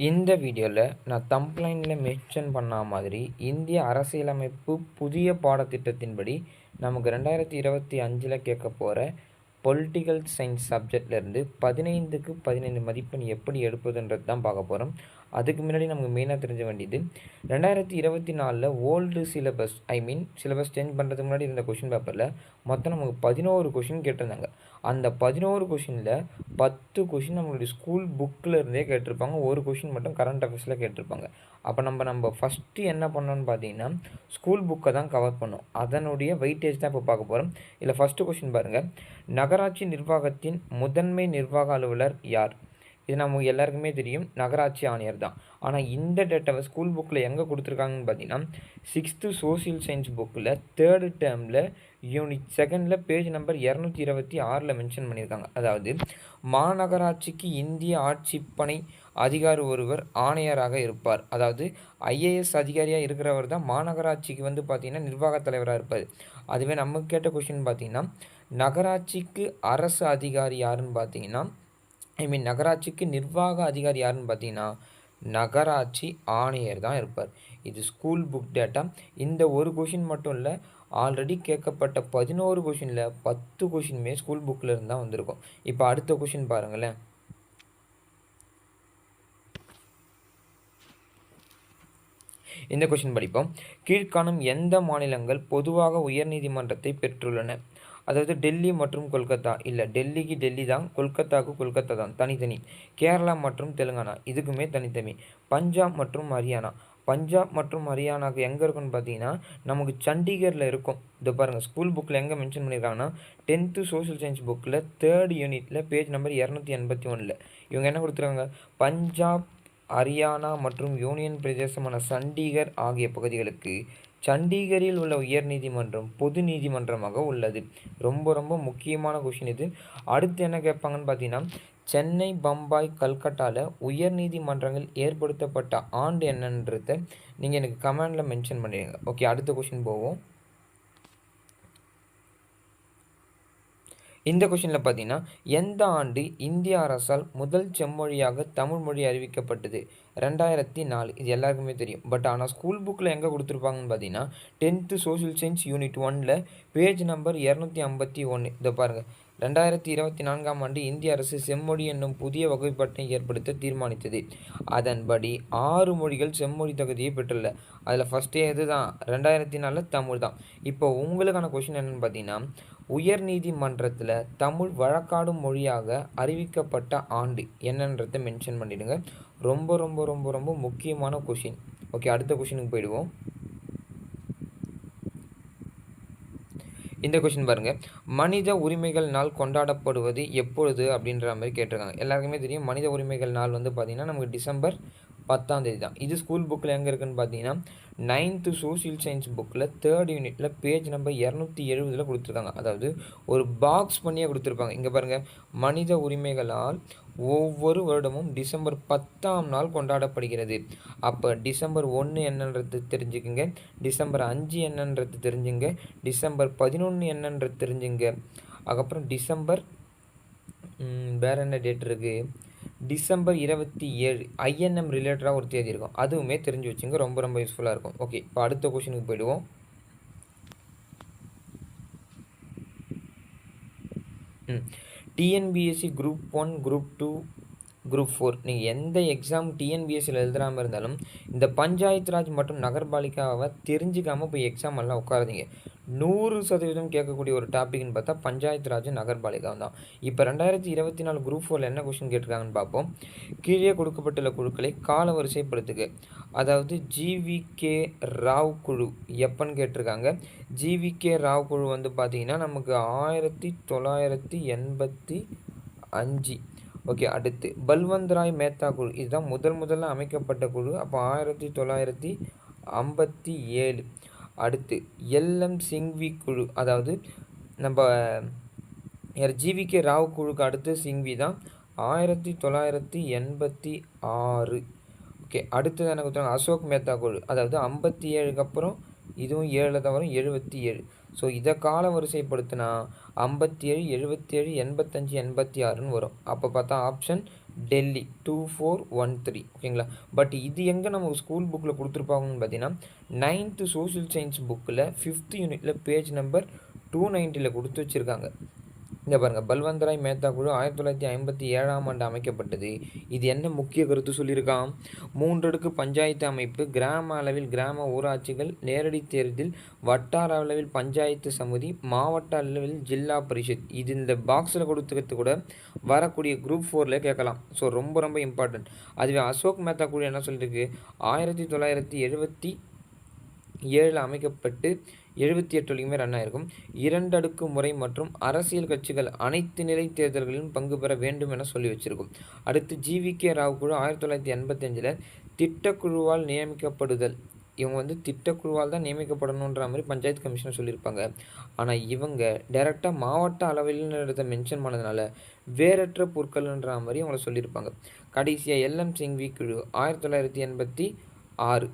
இந்த வீடியோவில் நான் தம்ப்லைனில் மென்ஷன் பண்ண மாதிரி இந்திய அரசியலமைப்பு புதிய பாடத்திட்டத்தின்படி நமக்கு 2025 கேட்க போகிற பொலிட்டிக்கல் சயின்ஸ் சப்ஜெக்ட்லேருந்து 15க்கு 15 மதிப்பெண் எப்படி எடுப்பதுன்றது தான் பார்க்க போகிறோம். அதுக்கு முன்னாடி நமக்கு மெயினாக தெரிஞ்ச வேண்டியது 2024 ஓல்டு சிலபஸ் சிலபஸ் சேஞ்ச் பண்ணுறதுக்கு முன்னாடி இருந்த கொஷின் பேப்பரில் மொத்தம் நமக்கு 11 கொஷின் கேட்டிருந்தாங்க. அந்த 11 கொஷினில் 10 கொஷின் நம்மளுடைய ஸ்கூல் புக்கில் இருந்தே கேட்டிருப்பாங்க, ஒரு கொஷின் மட்டும் கரண்ட் அஃபேர்ஸில் கேட்டிருப்பாங்க. அப்போ நம்ம ஃபஸ்ட்டு என்ன பண்ணோன்னு பார்த்தீங்கன்னா ஸ்கூல் புக்கை தான் கவர் பண்ணோம். அதனுடைய வெயிட்டேஜ் தான் இப்போ பார்க்க போகிறோம். இதில் ஃபஸ்ட்டு கொஷின் பாருங்கள், நகராட்சி நிர்வாகத்தின் முதன்மை நிர்வாக அலுவலர் யார்? இது நமக்கு எல்லாருக்குமே தெரியும், நகராட்சி ஆணையர் தான். ஆனால் இந்த டேட்டாவை ஸ்கூல் புக்கில் எங்கே கொடுத்துருக்காங்கன்னு பார்த்தீங்கன்னா 6th சோசியல் சயின்ஸ் புக்கில் 3rd டேர்மில் யூனிட் 2ல் பேஜ் நம்பர் 226 மென்ஷன் பண்ணியிருக்காங்க. அதாவது மாநகராட்சிக்கு இந்திய ஆட்சிப்பணி அதிகாரி ஒருவர் ஆணையராக இருப்பார். அதாவது ஐஏஎஸ் அதிகாரியாக இருக்கிறவர் தான் மாநகராட்சிக்கு பார்த்திங்கன்னா நிர்வாக தலைவராக இருப்பார். அதுவே நமக்கு கேட்ட கொஷின் பார்த்திங்கன்னா நகராட்சிக்கு அரசு அதிகாரி யாருன்னு பார்த்தீங்கன்னா நகராட்சிக்கு நிர்வாக அதிகாரி யாருன்னு பார்த்தீங்கன்னா நகராட்சி ஆணையர் தான் இருப்பார். இது ஸ்கூல் புக் டேட்டா. இந்த ஒரு கொஷின் மட்டும் இல்லை, ஆல்ரெடி கேட்கப்பட்ட 11 கொஷினில் 10 கொஷினுமே ஸ்கூல் புக்கில் இருந்து தான் வந்திருக்கும். இப்போ அடுத்த கொஷின் பாருங்களேன். இந்த கொஷின் படிப்போம். கீழ்காணும் எந்த மாநிலங்கள் பொதுவாக உயர்நீதிமன்றத்தை பெற்றுள்ளன? அதாவது டெல்லி மற்றும் கொல்கத்தா இல்லை, டெல்லிக்கு டெல்லி தான், கொல்கத்தாவுக்கு கொல்கத்தா தான், தனித்தனி. கேரளா மற்றும் தெலுங்கானா இதுக்குமே தனித்தனி. பஞ்சாப் மற்றும் ஹரியானா, பஞ்சாப் மற்றும் ஹரியானாவுக்கு எங்கே இருக்குன்னு பார்த்தீங்கன்னா நமக்கு சண்டிகரில் இருக்கும். இதை பாருங்கள், ஸ்கூல் புக்கில் எங்கே மென்ஷன் பண்ணியிருக்காங்கன்னா 10th சோஷியல் சயின்ஸ் புக்கில் 3rd யூனிட்டில் பேஜ் நம்பர் 281. இவங்க என்ன கொடுத்துருக்காங்க, பஞ்சாப், ஹரியானா மற்றும் யூனியன் பிரதேசமான சண்டிகர் ஆகிய பகுதிகளுக்கு சண்டிகரில் உள்ள உயர்நீதிமன்றம் பொது நீதிமன்றமாக உள்ளது. ரொம்ப ரொம்ப முக்கியமான கொஷின் இது. அடுத்து என்ன கேட்பாங்கன்னு பார்த்தீங்கன்னா சென்னை, பம்பாய், கல்கட்டாவில் உயர்நீதிமன்றங்கள் ஏற்படுத்தப்பட்ட ஆண்டு என்னன்றதை நீங்கள் எனக்கு கமெண்டில் மென்ஷன் பண்ணிடுங்க. ஓகே, அடுத்த கொஷின் போவோம். இந்த கொஷினில் பார்த்தீங்கன்னா எந்த ஆண்டு இந்திய அரசால் முதல் செம்மொழியாக தமிழ் மொழி அறிவிக்கப்பட்டது? 2004. இது எல்லாருக்குமே தெரியும். பட் ஆனால் ஸ்கூல் புக்கில் எங்கே கொடுத்துருப்பாங்கன்னு பார்த்தீங்கன்னா 10th சோஷியல் சயின்ஸ் யூனிட் 1ல் பேஜ் நம்பர் 251. இதை பாருங்கள், 2024 ஆண்டு இந்திய அரசு செம்மொழி என்னும் புதிய வகைப்பாட்டை ஏற்படுத்த தீர்மானித்தது. அதன்படி 6 மொழிகள் செம்மொழி தகுதியை பெற்றுள்ள. அதில் ஃபஸ்ட்டே எது தான், 2004 தமிழ் தான். இப்போ உங்களுக்கான கொஷின் என்னென்னு பார்த்தீங்கன்னா உயர்நீதிமன்றத்தில் தமிழ் வழக்காடும் மொழியாக அறிவிக்கப்பட்ட ஆண்டு என்னன்றதை மென்ஷன் பண்ணிவிடுங்க. ரொம்ப ரொம்ப ரொம்ப ரொம்ப முக்கியமான கொஷின். ஓகே, அடுத்த கொஷினுக்கு போயிடுவோம். இந்த கொஷின் பாருங்கள், மனித உரிமைகள் நாள் கொண்டாடப்படுவது எப்பொழுது அப்படின்ற மாதிரி கேட்டிருக்காங்க. எல்லாருக்குமே தெரியும், மனித உரிமைகள் நாள் பார்த்திங்கன்னா நமக்கு டிசம்பர் 10 தான். இது ஸ்கூல் புக்கில் எங்கே இருக்குதுன்னு பார்த்தீங்கன்னா 9th சோஷியல் சயின்ஸ் புக்கில் 3rd யூனிட்டில் பேஜ் நம்பர் 270 கொடுத்துருக்காங்க. அதாவது ஒரு பாக்ஸ் பண்ணியே கொடுத்துருப்பாங்க. இங்கே பாருங்கள், மனித உரிமைகளால் ஒவ்வொரு வருடமும் டிசம்பர் 10 கொண்டாடப்படுகிறது. அப்போ டிசம்பர் 1 என்னன்றது தெரிஞ்சுக்குங்க, டிசம்பர் 5 என்னன்றது தெரிஞ்சுங்க, டிசம்பர் 11 என்னன்றது தெரிஞ்சுங்க. அதுக்கப்புறம் டிசம்பர் வேறு என்ன டேட் இருக்குது, டிசம்பர் 27 ஐஎன்எம் ரிலேட்டடாக ஒரு தேதி இருக்கும், அதுவுமே தெரிஞ்சு வச்சுங்க, ரொம்ப ரொம்ப யூஸ்ஃபுல்லாக இருக்கும். ஓகே, இப்போ அடுத்த கொஷினுக்கு போயிடுவோம். டிஎன்பிஎஸ்சி குரூப் 1, குரூப் 2, குரூப் 4 நீங்கள் எந்த எக்ஸாம் டிஎன்பிஎஸ்சியில் எழுதுறாமல் இருந்தாலும் இந்த பஞ்சாயத்து ராஜ் மற்றும் நகர்பாலிகாவை தெரிஞ்சுக்காமல் போய் எக்ஸாம் எல்லாம் உட்காருதீங்க. 100% கேட்கக்கூடிய ஒரு டாபிக்னு பார்த்தா பஞ்சாயத்து ராஜ் நகர்பாலிகா தான். இப்போ 2024 குரூப் 4 என்ன கொஷின் கேட்டிருக்காங்கன்னு பார்ப்போம். கீழே கொடுக்கப்பட்டுள்ள குழுக்களை கால வரிசைப்படுத்துக. அதாவது ஜிவிகே ராவ் குழு எப்பன்னு கேட்டிருக்காங்க. ஜிவிகே ராவ் குழு பார்த்தீங்கன்னா நமக்கு 1985. ஓகே, அடுத்து பல்வந்த் ராய் மேத்தா குழு, இதுதான் முதல்ல அமைக்கப்பட்ட குழு. அப்போ 1957. அடுத்து எல்எம் சிங்வி குழு, அதாவது நம்ம ஜிவிகே ராவ் குழுக்கு அடுத்து சிங்வி தான், 1986. ஓகே, அடுத்தது எனக்கு கொடுத்தாங்க அசோக் மேத்தா குழு, அதாவது 57க்கு அப்புறம் இதுவும் 7 தான் வரும், 77. ஸோ இதை கால வரிசைப்படுத்தினா 57, 77, 85, 86 வரும். அப்போ பார்த்தா ஆப்ஷன் டெல்லி 2413. ஓகேங்களா. பட் இது எங்கே நம்ம ஸ்கூல் புக்கில் கொடுத்துருப்பாங்கன்னு பார்த்தீங்கன்னா 9th சோஷியல் சயின்ஸ் புக்கில் 5th யூனிட்டில் பேஜ் நம்பர் 290 கொடுத்து வச்சுருக்காங்க. இங்கே பாருங்கள், பல்வந்தராய் மேத்தா குழு 1957ஆம் ஆண்டு அமைக்கப்பட்டது. இது என்ன முக்கிய கருத்து சொல்லியிருக்கான்? 3 அடுக்கு பஞ்சாயத்து அமைப்பு, கிராம அளவில் கிராம ஊராட்சிகள், நேரடி தேர்தல், வட்டார அளவில் பஞ்சாயத்து சமிதி, மாவட்ட அளவில் ஜில்லா பரிஷத். இது இந்த பாக்ஸில் கொடுத்துக்கிறது கூட வரக்கூடிய குரூப் 4ல் கேட்கலாம். ஸோ ரொம்ப ரொம்ப இம்பார்ட்டன்ட். அதுவே அசோக் மேத்தா குழு என்ன சொல்லியிருக்கு? 1977 அமைக்கப்பட்டு 78 வரைக்குமே ரன் ஆகிருக்கும். 2 அடுக்கு முறை மற்றும் அரசியல் கட்சிகள் அனைத்து நிலை தேர்தல்களிலும் பங்கு பெற வேண்டும் என சொல்லி வச்சிருக்கும். அடுத்து GVK ராவ் குழு 1985 திட்டக்குழுவால் நியமிக்கப்படுதல். இவங்க திட்டக்குழுவால் தான் நியமிக்கப்படணுன்ற மாதிரி பஞ்சாயத்து கமிஷனர் சொல்லியிருப்பாங்க. ஆனால் இவங்க டைரெக்டாக மாவட்ட அளவில் இடத்த மென்ஷன் பண்ணதுனால வேறற்ற பொருட்கள்ன்ற மாதிரி அவங்கள சொல்லியிருப்பாங்க. கடைசியாக LM சிங்வி குழு 1986,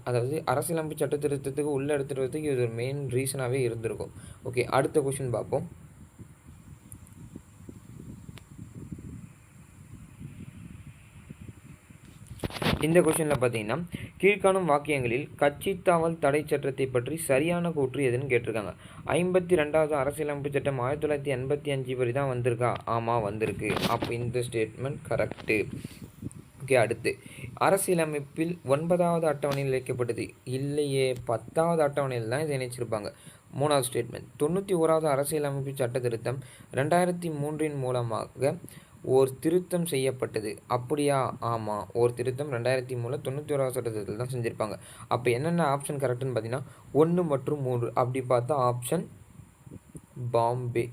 அதாவது அரசியலமைப்பு சட்ட திருத்தத்துக்கு உள்ளே எடுத்துகிட்டு வரதுக்கு இது ஒரு மெயின் ரீசனாகவே இருந்திருக்கும். ஓகே, அடுத்த கொஷின் பார்ப்போம். இந்த கொஷினில் பார்த்தீங்கன்னா, கீழ்காணும் வாக்கியங்களில் கட்சி தாவல் தடை சட்டத்தை பற்றி சரியான கூற்று எதுன்னு கேட்டிருக்காங்க. 52வது அரசியலமைப்பு சட்டம் 1985 வரை தான் வந்திருக்கா? ஆமாம், வந்திருக்கு. அப்போ இந்த ஸ்டேட்மெண்ட் கரெக்டு. ஓகே, அடுத்து அரசியலமைப்பில் 9வது அட்டவணையில் இணைக்கப்பட்டது. இல்லையே, 10வது அட்டவணையில் தான் இதை இணைச்சிருப்பாங்க. 3வது ஸ்டேட்மெண்ட் 91வது அரசியலமைப்பு சட்ட திருத்தம் 2003 மூலமாக ஓர் திருத்தம் செய்யப்பட்டது. அப்படியா? ஆமாம், ஓர் திருத்தம் 2003 91வது சட்ட திருத்தத்தில் தான் செஞ்சுருப்பாங்க. அப்போ என்னென்ன ஆப்ஷன் கரெக்டுன்னு பார்த்தீங்கன்னா 1 மற்றும் 3. அப்படி பார்த்தா ஆப்ஷன் பாம்பே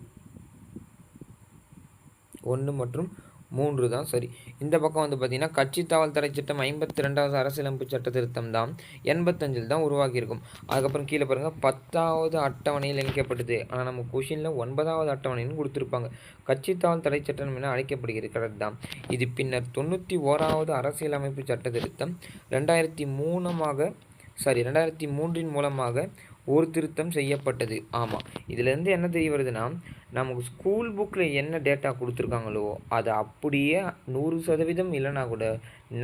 1 மற்றும் 3 தான் சரி. இந்த பக்கம் பார்த்தீங்கன்னா கட்சி தாவல் தடை சட்டம் 52வது அரசியலமைப்பு சட்ட திருத்தம் தான் 85 தான் உருவாக்கியிருக்கும். அதுக்கப்புறம் கீழே பாருங்கள், 10வது அட்டவணையில் இணைக்கப்பட்டது. ஆனால் நம்ம கொஷினில் 9வது அட்டவணைன்னு கொடுத்துருப்பாங்க. கட்சி தாவல் தடை சட்டம் என அழைக்கப்படுகிறது. கரெக்ட் தான். இது பின்னர் 91வது அரசியலமைப்பு சட்ட திருத்தம் 2003 மூலமாக ஒரு திருத்தம் செய்யப்பட்டது. ஆமாம், இதிலேருந்து என்ன தெரிய வருதுன்னா, நமக்கு ஸ்கூல் புக்கில் என்ன டேட்டா கொடுத்துருக்காங்களோ அதை அப்படியே 100% இல்லைனா கூட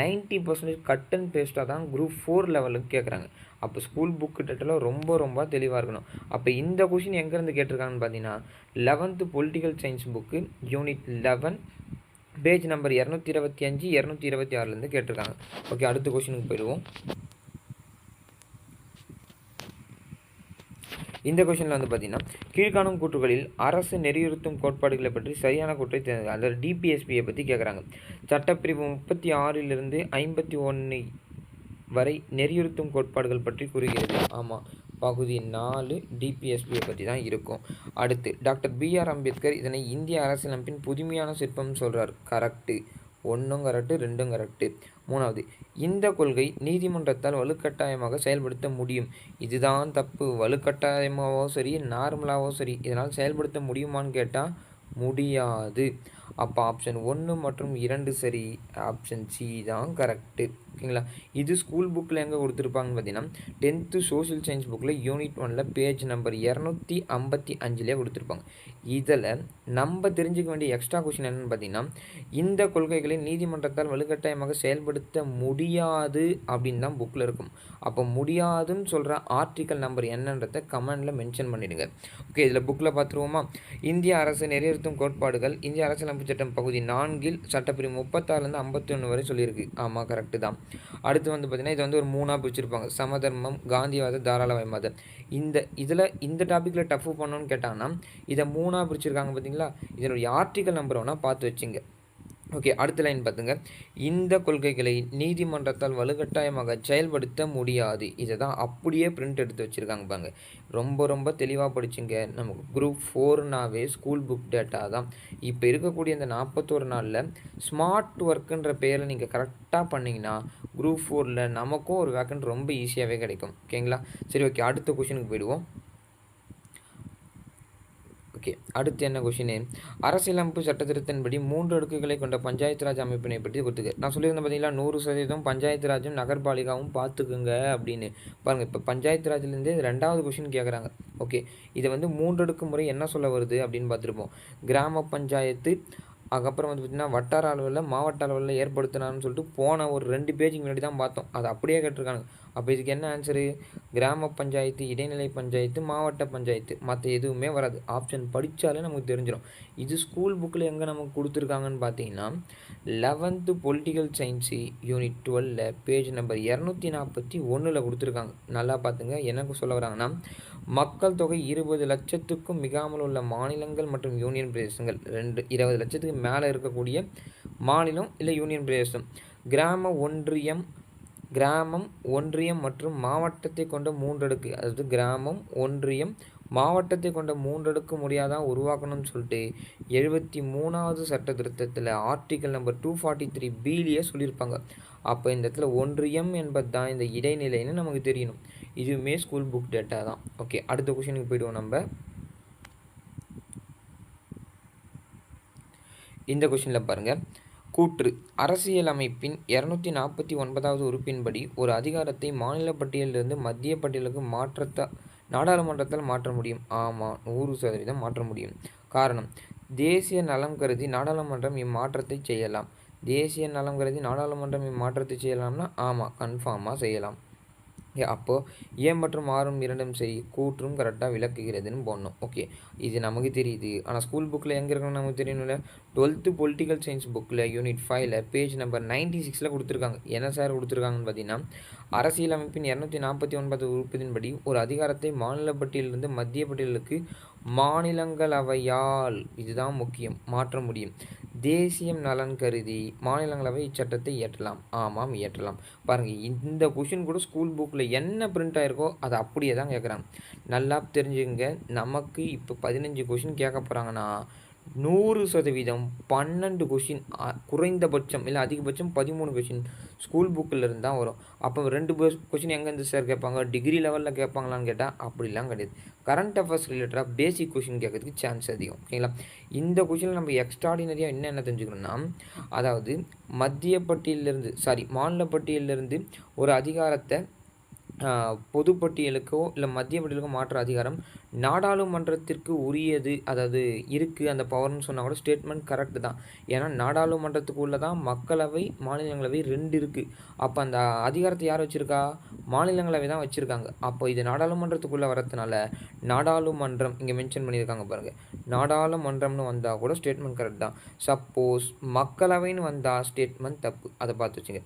90% கட் அண்ட் பேஸ்ட்டாக தான் குரூப் 4 லெவலுக்கு கேட்குறாங்க. அப்போ ஸ்கூல் புக்கு டேட்டாவில் ரொம்ப ரொம்ப தெளிவாக இருக்கணும். அப்போ இந்த கொஷின் எங்கேருந்து கேட்டிருக்காங்கன்னு பார்த்தீங்கன்னா 11th political science book unit 11 page number 225 226 கேட்டிருக்காங்க. ஓகே, அடுத்த கொஷினுக்கு போயிடுவோம். இந்த கொஷனில் பார்த்தீங்கன்னா, கீழ்காணும் கூற்றுகளில் அரசு நெறியுறுத்தும் கோட்பாடுகளை பற்றி சரியான கூற்றை தேர்ந்தெடுங்க. அதாவது DPSPயை பற்றி கேட்குறாங்க. சட்டப்பிரிவு 36 51 வரை நெறியுறுத்தும் கோட்பாடுகள் பற்றி கூறுகிறது. ஆமாம், பகுதி 4 DPSPயை பற்றி தான் இருக்கும். அடுத்து டாக்டர் BR அம்பேத்கர் இதனை இந்திய அரசியலமைப்பின் புதுமையான சிற்பம் சொல்கிறார். கரெக்டு. 1 correct, 2 correct. 3வது, இந்த கொள்கை நீதிமன்றத்தால் வலுக்கட்டாயமாக செயல்படுத்த முடியும். இதுதான் தப்பு. வலுக்கட்டாயமாகவோ சரி, நார்மலாகவோ சரி, இதனால் செயல்படுத்த முடியுமான்னு கேட்டால் முடியாது. அப்போ ஆப்ஷன் 1 மற்றும் 2 சரி. ஆப்ஷன் C தான் கரெக்டு. ஓகேங்களா. இது ஸ்கூல் புக்கில் எங்கே கொடுத்துருப்பாங்கன்னு பார்த்தீங்கன்னா 10th சோஷியல் சயின்ஸ் புக்கில் யூனிட் 1 பேஜ் நம்பர் 255 கொடுத்துருப்பாங்க. இதில் நம்ம தெரிஞ்சுக்க வேண்டிய எக்ஸ்ட்ரா கொஷின் என்னென்னு பார்த்தீங்கன்னா, இந்த கொள்கைகளை நீதிமன்றத்தால் வலுக்கட்டாயமாக செயல்படுத்த முடியாது அப்படின்னு தான் புக்கில் இருக்கும். அப்போ முடியாதுன்னு சொல்கிற ஆர்டிக்கல் நம்பர் என்னன்றதை கமெண்டில் மென்ஷன் பண்ணிவிடுங்க. ஓகே, இதில் புக்கில் பார்த்துருவோமா? இந்திய அரசு நெறியுறுத்தும் கோட்பாடுகள் இந்திய அரசியலமைப்பு சட்டம் பகுதி 4 சட்டப்பிரிவு 36 51 வரை சொல்லியிருக்கு. ஆமாம், கரெக்டு தான். அடுத்து பார்த்தீங்கன்னா, இது ஒரு 3ஆக பிரிச்சிருப்பாங்க. சமதர்மம், காந்திவாத, தாராளமயம். இந்த டாப்பிக்கில் டஃப் பண்ணணும்னு கேட்டாங்கன்னா இதை 3ஆக பிரிச்சிருக்காங்க பார்த்தீங்களா? இதனுடைய ஆர்டிக்கல் நம்பர் வேணால் பார்த்து வச்சுங்க. ஓகே, அடுத்த லைன் பார்த்துங்க. இந்த கொள்கைகளை நீதிமன்றத்தால் வலுக்கட்டாயமாக செயல்படுத்த முடியாது. இதை தான் அப்படியே பிரிண்ட் எடுத்து வச்சுருக்காங்க பாருங்க. ரொம்ப ரொம்ப தெளிவாக படிச்சுங்க. நமக்கு குரூப் 4னாவே ஸ்கூல் புக் டேட்டா தான். இப்போ இருக்கக்கூடிய இந்த 41 நாளில் ஸ்மார்ட் ஒர்க்குன்ற பேரில் நீங்கள் கரெக்டாக பண்ணிங்கன்னா குரூப் 4ல் நமக்கும் ஒரு வேக்கன்ட் ரொம்ப ஈஸியாகவே கிடைக்கும். ஓகேங்களா. சரி, ஓகே, அடுத்த கொஷினுக்கு போயிடுவோம். ஓகே, அடுத்து என்ன கொஷின்? அரசியலமைப்பு சட்டத்திருத்தின்படி 3 அடுக்குகளை கொண்ட பஞ்சாயத்து ராஜ் அமைப்பினை பற்றி கொடுத்துருக்கு. நான் சொல்லியிருந்தேன் பார்த்தீங்களா, 100% பஞ்சாயத்து ராஜும் நகர்பாலிகாவும் பார்த்துக்குங்க அப்படின்னு. பாருங்கள், இப்போ பஞ்சாயத்து ராஜ்லேருந்து 2வது கொஷின் கேட்குறாங்க. ஓகே, இதை 3 அடுக்கு முறை என்ன சொல்ல வருது அப்படின்னு பார்த்துருப்போம். கிராம பஞ்சாயத்து, அதுக்கப்புறம் வந்து பார்த்திங்கன்னா வட்டார அளவில் மாவட்ட அளவில் ஏற்படுத்தினான்னு சொல்லிட்டு போன ஒரு 2 பேஜுக்கு முன்னாடி தான் பார்த்தோம். அது அப்படியே கேட்டிருக்காங்க. அப்போ இதுக்கு என்ன ஆன்சரு? கிராம பஞ்சாயத்து, இடைநிலை பஞ்சாயத்து, மாவட்ட பஞ்சாயத்து. மற்ற எதுவுமே வராது. ஆப்ஷன் படித்தாலே நமக்கு தெரிஞ்சிடும். இது ஸ்கூல் புக்கில் எங்கே நமக்கு கொடுத்துருக்காங்கன்னு பார்த்தீங்கன்னா 11th political science unit 12 page number 241 கொடுத்துருக்காங்க. நல்லா பார்த்துங்க. என்ன சொல்ல வராங்கன்னா, மக்கள் தொகை 20 லட்சத்துக்கும் மிகாமல் உள்ள மாநிலங்கள் மற்றும் யூனியன் பிரதேசங்கள் 20 லட்சத்துக்கு மேலே இருக்கக்கூடிய மாநிலம் இல்லை யூனியன் பிரதேசம் கிராமம் ஒன்றியம் மற்றும் மாவட்டத்தை கொண்ட 3 அடுக்கு, அதாவது கிராமம் ஒன்றியம் மாவட்டத்தை கொண்ட 3 அடுக்கு முறையாக உருவாக்கணும்னு சொல்லிட்டு 73வது சட்ட திருத்தத்தில் ஆர்டிக்கல் நம்பர் 243B சொல்லியிருப்பாங்க. அப்போ இந்த இடத்துல ஒன்றியம் என்பது தான் இந்த இடைநிலைன்னு நமக்கு தெரியணும். இதுவுமே ஸ்கூல் புக் டேட்டா தான். ஓகே, அடுத்த கொஷனுக்கு போய்டுவோம் நம்ம. இந்த கொஷினில் பாருங்கள். கூற்று: அரசியலமைப்பின் 249வது உறுப்பின்படி ஒரு அதிகாரத்தை மாநில பட்டியலிலிருந்து மத்திய பட்டியலுக்கு நாடாளுமன்றத்தால் மாற்ற முடியும். ஆமாம், 100% மாற்ற முடியும். காரணம்: தேசிய நலம் கருதி நாடாளுமன்றம் இம்மாற்றத்தை செய்யலாம். தேசிய நலம் கருதி நாடாளுமன்றம் இம்மாற்றத்தை செய்யலாம்னா ஆமாம், கன்ஃபார்மாக செய்யலாம். அப்போது ஏ மற்றும் ஆறும் இரண்டும் சரி, கூற்றும் கரெக்டாக விளக்குகிறதுன்னு போடணும். ஓகே, இது நமக்கு தெரியுது. ஆனால் ஸ்கூல் புக்கில் எங்கே இருக்குன்னு நமக்கு தெரியணும்ல. 12th பொலிட்டிக்கல் சயின்ஸ் புக்கில் யூனிட் 5 பேஜ் நம்பர் 96 கொடுத்துருக்காங்க. என்ன சார் கொடுத்துருக்காங்கன்னு பார்த்தீங்கன்னா, அரசியலமைப்பின் 249 உறுப்பின்படி ஒரு அதிகாரத்தை மாநில பட்டியலிருந்து மத்திய பட்டியலுக்கு மாநிலங்களவையால், இதுதான் முக்கியம், மாற்ற முடியும். தேசியம் நலன் கருதி மாநிலங்களவை இச்சட்டத்தை இயற்றலாம். ஆமாம், இயற்றலாம். பாருங்கள், இந்த கொஷின் கூட ஸ்கூல் புக்கில் என்ன பிரிண்ட் ஆகிருக்கோ அதை அப்படியே தான் கேட்குறாங்க. நல்லா தெரிஞ்சுங்க. நமக்கு இப்போ 15 கொஷின் கேட்க போகிறாங்கன்னா 100% 12 கொஷின், குறைந்தபட்சம் இல்லை அதிகபட்சம் 13 கொஷின் ஸ்கூல் புக்கில் இருந்து தான் வரும். அப்போ 2 கொஷின் எங்கேருந்து சார் கேட்பாங்க? டிகிரி லெவலில் கேட்பாங்களான்னு கேட்டால் அப்படிலாம் கிடையாது. கரண்ட் அஃபேர்ஸ் ரிலேட்டடாக பேசிக் கொஷின் கேட்கறதுக்கு சான்ஸ் அதிகம். ஓகேங்களா? இந்த கொஷினில் நம்ம எக்ஸ்ட்ராடினரியாக என்ன தெரிஞ்சுக்கணும்னா, அதாவது மாநில பட்டியலிருந்து ஒரு அதிகாரத்தை பொதுப்பட்டியலுக்கோ இல்லை மத்திய பட்டியலுக்கோ மாற்ற அதிகாரம் நாடாளுமன்றத்திற்கு உரியது, அதாவது இருக்குது அந்த பவர்னு சொன்னால் கூட ஸ்டேட்மெண்ட் கரெக்டு தான். ஏன்னா நாடாளுமன்றத்துக்குள்ளே தான் மக்களவை மாநிலங்களவை 2 இருக்குது. அப்போ அந்த அதிகாரத்தை யார் வச்சுருக்கா? மாநிலங்களவை தான் வச்சுருக்காங்க. அப்போ இது நாடாளுமன்றத்துக்குள்ளே வரதுனால நாடாளுமன்றம் இங்கே மென்ஷன் பண்ணியிருக்காங்க பாருங்கள். நாடாளுமன்றம்னு வந்தால் கூட ஸ்டேட்மெண்ட் கரெக்ட் தான். சப்போஸ் மக்களவைன்னு வந்தால் ஸ்டேட்மெண்ட் தப்பு. அதை பார்த்து வச்சுங்க.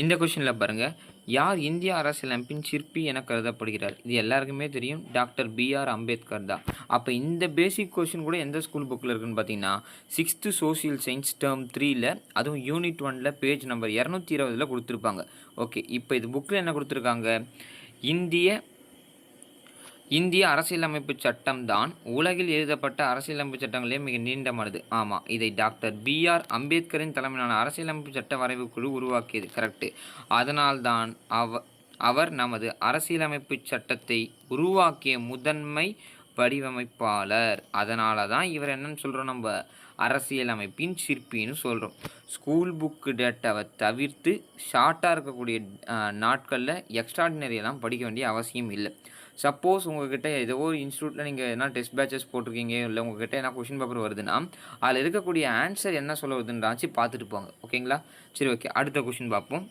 இந்த கொஷினில் பாருங்கள், யார் இந்திய அரசியலமைப்பின் சிற்பி என கருதப்படுகிறார்? இது எல்லாருக்குமே தெரியும், டாக்டர் B.R. அம்பேத்கர் தான். அப்போ இந்த பேசிக் கொஷின் கூட எந்த ஸ்கூல் புக்கில் இருக்குதுன்னு பார்த்தீங்கன்னா 6th சோசியல் சயின்ஸ் டேர்ம் 3 அதுவும் யூனிட் 1 பேஜ் நம்பர் 220 கொடுத்துருப்பாங்க. ஓகே, இப்போ இது புக்கில் என்ன கொடுத்துருக்காங்க? இந்திய அரசியலமைப்பு சட்டம் தான் உலகில் எழுதப்பட்ட அரசியலமைப்பு சட்டங்களே மிக நீண்டமானது. ஆமாம், இதை டாக்டர் B.R. அம்பேத்கரின் தலைமையிலான அரசியலமைப்பு சட்ட வரைவு குழு உருவாக்கியது. கரெக்டு. அதனால்தான் அவர் நமது அரசியலமைப்பு சட்டத்தை உருவாக்கிய முதன்மை வடிவமைப்பாளர். அதனால தான் இவர் என்னன்னு சொல்கிறோம், நம்ம அரசியலமைப்பின் சிற்பின்னு சொல்கிறோம். ஸ்கூல் புக்கு டேட்டாவை தவிர்த்து ஷார்ட்டாக இருக்கக்கூடிய நாட்களில் எக்ஸ்ட்ராடினரியெல்லாம் படிக்க வேண்டிய அவசியம் இல்லை. சப்போஸ் உங்கள்கிட்ட ஏதோ ஒரு இன்ஸ்டியூட்டில் நீங்கள் என்ன டெஸ்ட் பேட்சஸ் போட்டிருக்கீங்க, இல்லை உங்கள்கிட்ட என்ன கொஷின் பேப்பர் வருதுன்னா அதில் இருக்கக்கூடிய ஆன்சர் என்ன சொல்ல வருதுன்றாச்சு பார்த்துட்டு போங்க. ஓகேங்களா? சரி, ஓகே, அடுத்த கொஷின் பார்ப்போம்.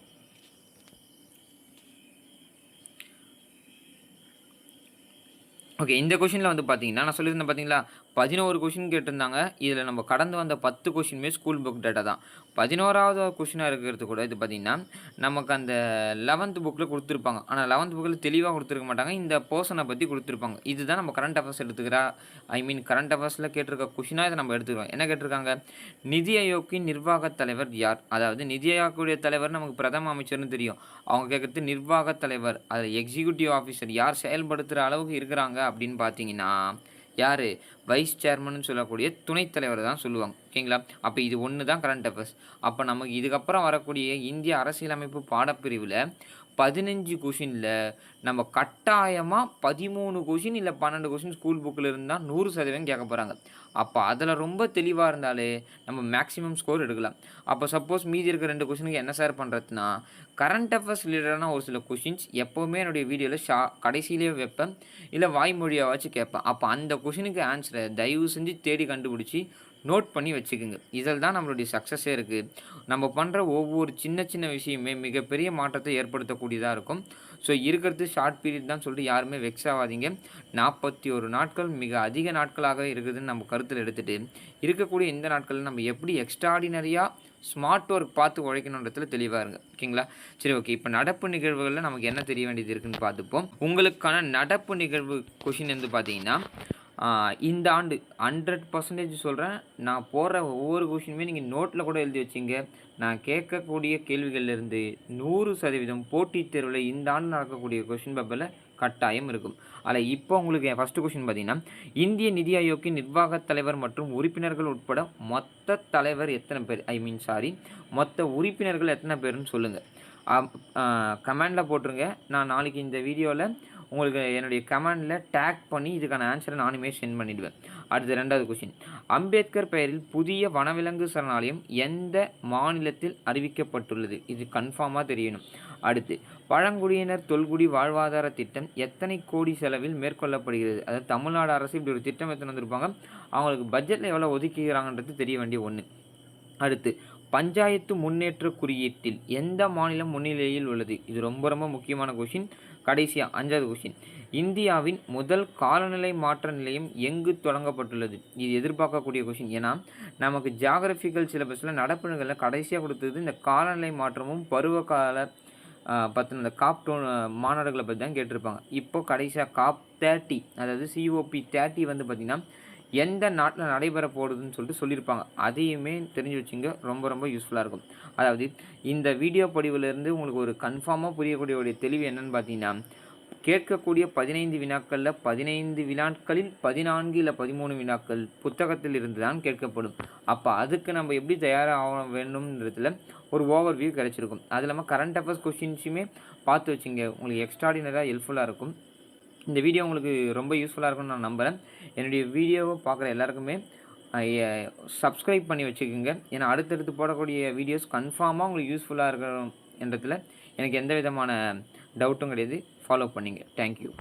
ஓகே, இந்த கொஷினில் வந்து பார்த்தீங்கன்னா நான் சொல்லியிருந்தேன் பார்த்தீங்களா, 11 கொஷின் கேட்டிருந்தாங்க. இதில் நம்ம கடந்து வந்த 10 கொஷினுமே ஸ்கூல் புக் டேட்டா தான். 11வது கொஷினாக இருக்கிறது கூட இது பார்த்திங்கன்னா நமக்கு அந்த 11th புக்கில் கொடுத்துருப்பாங்க. ஆனால் 11th புக்கில் தெளிவாக கொடுத்துருக்க மாட்டாங்க, இந்த பர்சனை பற்றி கொடுத்துருப்பாங்க. இதுதான் நம்ம கரண்ட் அஃபேர்ஸ் எடுத்துக்கிறா, கரண்ட் அஃபேர்ஸில் கேட்டிருக்க கொஷினாக இதை நம்ம எடுத்துக்கிறோம். என்ன கேட்டிருக்காங்க? நிதி ஆயோக்கின் நிர்வாகத் தலைவர் யார்? அதாவது நிதி ஆயோக்குடைய தலைவர் நமக்கு பிரதம அமைச்சர்னு தெரியும். அவங்க கேட்குறது நிர்வாகத் தலைவர், அதில் எக்ஸிக்யூட்டிவ் ஆஃபீஸர் யார் செயல்படுத்துகிற அளவுக்கு இருக்கிறாங்க அப்படின்னு பார்த்தீங்கன்னா யார்? வைஸ் சேர்மன் சொல்லக்கூடிய துணைத் தலைவர் தான் சொல்லுவாங்க. ஓகேங்களா? அப்போ இது ஒன்று தான் கரண்ட் அஃபேர்ஸ். அப்போ நமக்கு இதுக்கப்புறம் வரக்கூடிய இந்திய அரசியலமைப்பு பாடப்பிரிவில் 15 கொஷினில் நம்ம கட்டாயமாக 13 கொஷின் இல்லை 12 கொஷின் ஸ்கூல் புக்கில் இருந்தால் 100% கேட்க போகிறாங்க. அப்போ அதில் ரொம்ப தெளிவாக இருந்தாலே நம்ம மேக்ஸிமம் ஸ்கோர் எடுக்கலாம். அப்போ சப்போஸ் மீதி இருக்க 2 கொஷினுக்கு என்ன சார் பண்ணுறதுனா, கரண்ட் அஃபேர்ஸ் ரிலேட்டடான ஒரு சில கொஷின்ஸ் எப்போவுமே என்னுடைய வீடியோவில் கடைசியிலேயே வைப்பேன், இல்லை வாய்மொழியாவாச்சும் கேட்பேன். அப்போ அந்த கொஷினுக்கு ஆன்சரை தயவு செஞ்சு தேடி கண்டுபிடிச்சி நோட் பண்ணி வச்சுக்கோங்க. இதில் தான் நம்மளுடைய சக்ஸஸே இருக்குது. நம்ம பண்ணுற ஒவ்வொரு சின்ன சின்ன விஷயமே மிகப்பெரிய மாற்றத்தை ஏற்படுத்தக்கூடியதாக இருக்கும். ஸோ இருக்கிறது ஷார்ட் பீரியட் தான் சொல்லிட்டு யாருமே வெக்ஸ் ஆகாதீங்க. 41 நாட்கள் மிக அதிக நாட்களாக இருக்குதுன்னு நம்ம கருத்தில் எடுத்துகிட்டு இருக்கக்கூடிய இந்த நாட்களில் நம்ம எப்படி எக்ஸ்ட்ராடினரியாக ஸ்மார்ட் ஒர்க் பார்த்து உழைக்கணுன்றதுல தெளிவாக இருங்க. ஓகேங்களா? சரி, ஓகே. இப்போ நடப்பு நிகழ்வுகளில் நமக்கு என்ன தெரிய வேண்டியது இருக்குதுன்னு பார்த்துப்போம். உங்களுக்கான நடப்பு நிகழ்வு கொஷின் வந்து பார்த்தீங்கன்னா, இந்த ஆண்டு 100% சொல்கிறேன், நான் போடுற ஒவ்வொரு கொஷினுமே நீங்கள் நோட்டில் கூட எழுதி வச்சிங்க. நான் கேட்கக்கூடிய கேள்விகள்லேருந்து 100% போட்டித் தேர்வில் இந்த ஆண்டு நடக்கக்கூடிய கொஷின் பேப்பரில் கட்டாயம் இருக்கும். அதில் இப்போ உங்களுக்கு என் ஃபஸ்ட்டு கொஷின் பார்த்தீங்கன்னா, இந்திய நிதி ஆயோக்கின் நிர்வாகத் தலைவர் மற்றும் உறுப்பினர்கள் உட்பட மொத்த தலைவர் எத்தனை பேர், மொத்த உறுப்பினர்கள் எத்தனை பேருன்னு சொல்லுங்கள். கமெண்டில் போட்டுருங்க. நான் நாளைக்கு இந்த வீடியோவில் உங்களுக்கு என்னுடைய கமெண்டில் டேக் பண்ணி இதுக்கான ஆன்சரை நானுமே சென்ட் பண்ணிவிடுவேன். அடுத்து 2வது கொஷின், அம்பேத்கர் பெயரில் புதிய வனவிலங்கு சரணாலயம் எந்த மாநிலத்தில் அறிவிக்கப்பட்டுள்ளது? இது கன்ஃபார்மாக தெரியணும். அடுத்து, பழங்குடியினர் தொல்குடி வாழ்வாதார திட்டம் எத்தனை கோடி செலவில் மேற்கொள்ளப்படுகிறது? அதாவது தமிழ்நாடு அரசு இப்படி ஒரு திட்டம் எத்தனை வந்திருப்பாங்க, அவங்களுக்கு பட்ஜெட்டில் எவ்வளோ ஒதுக்குகிறாங்கன்றது தெரிய வேண்டிய ஒன்று. அடுத்து, பஞ்சாயத்து முன்னேற்ற குறியீட்டில் எந்த மாநிலம் முன்னிலையில் உள்ளது? இது ரொம்ப ரொம்ப முக்கியமான கொஷின். கடைசியாக 5வது கொஷின், இந்தியாவின் முதல் காலநிலை மாற்ற நிலையம் எங்கு தொடங்கப்பட்டுள்ளது? இது எதிர்பார்க்கக்கூடிய கொஷின். ஏன்னா நமக்கு ஜியாகிரபிக்கல் சிலபஸில் நடப்புகளில் கடைசியாக கொடுத்தது இந்த காலநிலை மாற்றமும் பருவகால பற்றின இந்த COP மாநாடுகளை பற்றி தான் கேட்டிருப்பாங்க. இப்போது கடைசியாக COP 30, அதாவது COP 30 வந்து பார்த்திங்கன்னா எந்த நாட்டில் நடைபெற போடுதுன்னு சொல்லிட்டு சொல்லியிருப்பாங்க. அதையுமே தெரிஞ்சு வச்சுங்க, ரொம்ப ரொம்ப யூஸ்ஃபுல்லாக இருக்கும். அதாவது இந்த வீடியோ பதிவிலிருந்து உங்களுக்கு ஒரு கன்ஃபார்மாக புரியக்கூடிய ஒரு தெளிவு என்னென்னு பார்த்தீங்கன்னா, கேட்கக்கூடிய 15 வினாக்களில் 15 வினாக்களில் 14 இல்லை 13 வினாக்கள் புத்தகத்தில் இருந்து தான் கேட்கப்படும். அப்போ அதுக்கு நம்ம எப்படி தயாராக வேணும்ன்றதுல ஒரு ஓவர்வியூ கிடச்சிருக்கும். அது இல்லாமல் கரண்ட் அஃபேர்ஸ் கொஷின்ஸுமே பார்த்து வச்சுங்க, உங்களுக்கு எக்ஸ்ட்ராடினரியாக ஹெல்ப்ஃபுல்லாக இருக்கும். இந்த வீடியோ உங்களுக்கு ரொம்ப யூஸ்ஃபுல்லாக இருக்கும்னு நான் நம்புகிறேன். என்னுடைய வீடியோவை பார்க்குற எல்லாருக்குமே சப்ஸ்கிரைப் பண்ணி வச்சுக்கோங்க. ஏன்னா அடுத்தடுத்து போடக்கூடிய வீடியோஸ் கன்ஃபார்மாக உங்களுக்கு யூஸ்ஃபுல்லாக இருக்கணும் என்றதில் எனக்கு எந்த விதமான டவுட்டும் கிடையாது. ஃபாலோ பண்ணிங்க. தேங்க்யூ.